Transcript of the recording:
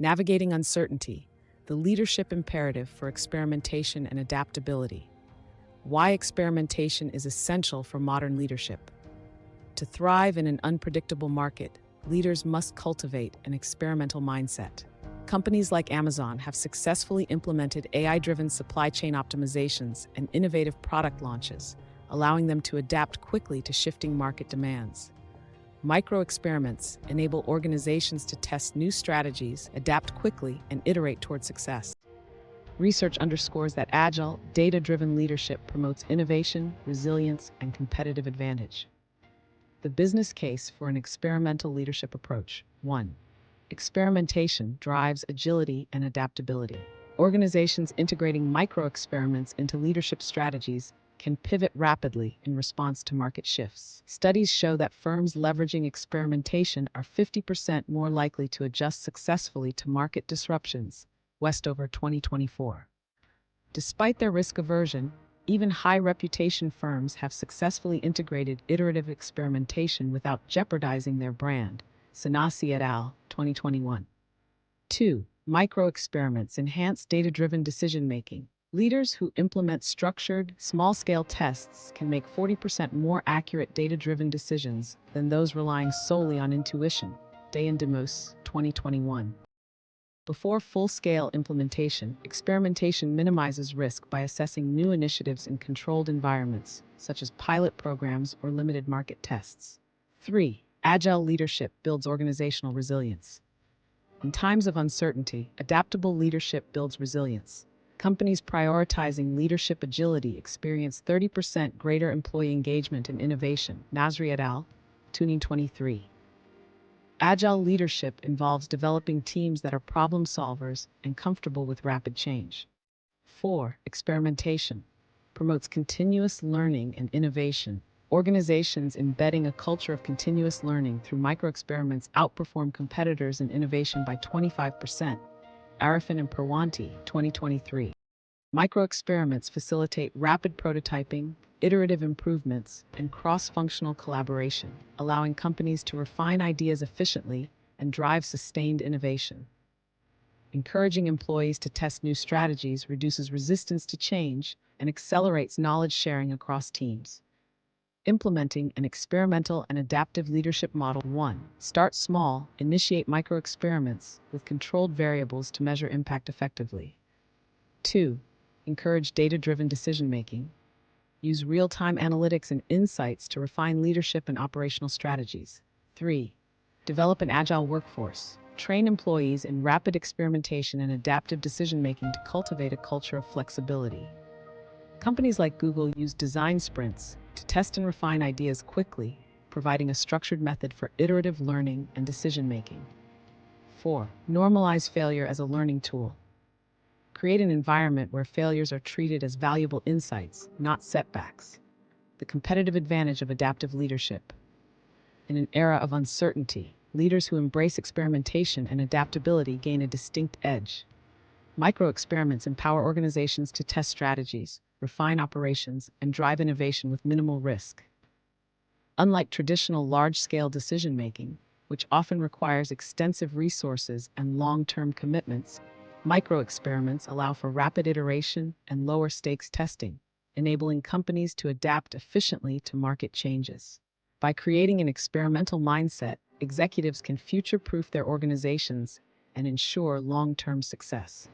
Navigating uncertainty, the leadership imperative for experimentation and adaptability. Why experimentation is essential for modern leadership. To thrive in an unpredictable market, leaders must cultivate an experimental mindset. Companies like Amazon have successfully implemented AI-driven supply chain optimizations and innovative product launches, allowing them to adapt quickly to shifting market demands. Micro-experiments enable organizations to test new strategies, adapt quickly, and iterate toward success. Research underscores that agile, data-driven leadership promotes innovation, resilience, and competitive advantage. The business case for an experimental leadership approach. 1. Experimentation drives agility and adaptability. Organizations integrating micro-experiments into leadership strategies can pivot rapidly in response to market shifts. Studies show that firms leveraging experimentation are 50% more likely to adjust successfully to market disruptions. Westover 2024. Despite their risk aversion, even high-reputation firms have successfully integrated iterative experimentation without jeopardizing their brand. Sanasi et al., 2021. 2. Micro-experiments enhance data-driven decision-making. Leaders who implement structured, small-scale tests can make 40% more accurate data-driven decisions than those relying solely on intuition. Day and Demus, 2021. Before full-scale implementation, experimentation minimizes risk by assessing new initiatives in controlled environments, such as pilot programs or limited market tests. 3. Agile leadership builds organizational resilience. In times of uncertainty, adaptable leadership builds resilience. Companies prioritizing leadership agility experience 30% greater employee engagement and innovation. Nasri et al., 2023. Agile leadership involves developing teams that are problem solvers and comfortable with rapid change. 4. Experimentation promotes continuous learning and innovation. Organizations embedding a culture of continuous learning through micro-experiments outperform competitors in innovation by 25%. Arifin and Purwanti, 2023. Micro-experiments facilitate rapid prototyping, iterative improvements, and cross-functional collaboration, allowing companies to refine ideas efficiently and drive sustained innovation. Encouraging employees to test new strategies reduces resistance to change and accelerates knowledge sharing across teams. Implementing an experimental and adaptive leadership model. 1. Start small, initiate micro-experiments with controlled variables to measure impact effectively. 2. Encourage data-driven decision-making. Use real-time analytics and insights to refine leadership and operational strategies. 3. Develop an agile workforce. Train employees in rapid experimentation and adaptive decision-making to cultivate a culture of flexibility. Companies like Google use design sprints to test and refine ideas quickly, providing a structured method for iterative learning and decision-making. 4. Normalize failure as a learning tool. Create an environment where failures are treated as valuable insights, not setbacks. The competitive advantage of adaptive leadership. In an era of uncertainty, leaders who embrace experimentation and adaptability gain a distinct edge. Micro-experiments empower organizations to test strategies, refine operations, and drive innovation with minimal risk. Unlike traditional large-scale decision-making, which often requires extensive resources and long-term commitments, micro-experiments allow for rapid iteration and lower-stakes testing, enabling companies to adapt efficiently to market changes. By creating an experimental mindset, executives can future-proof their organizations and ensure long-term success.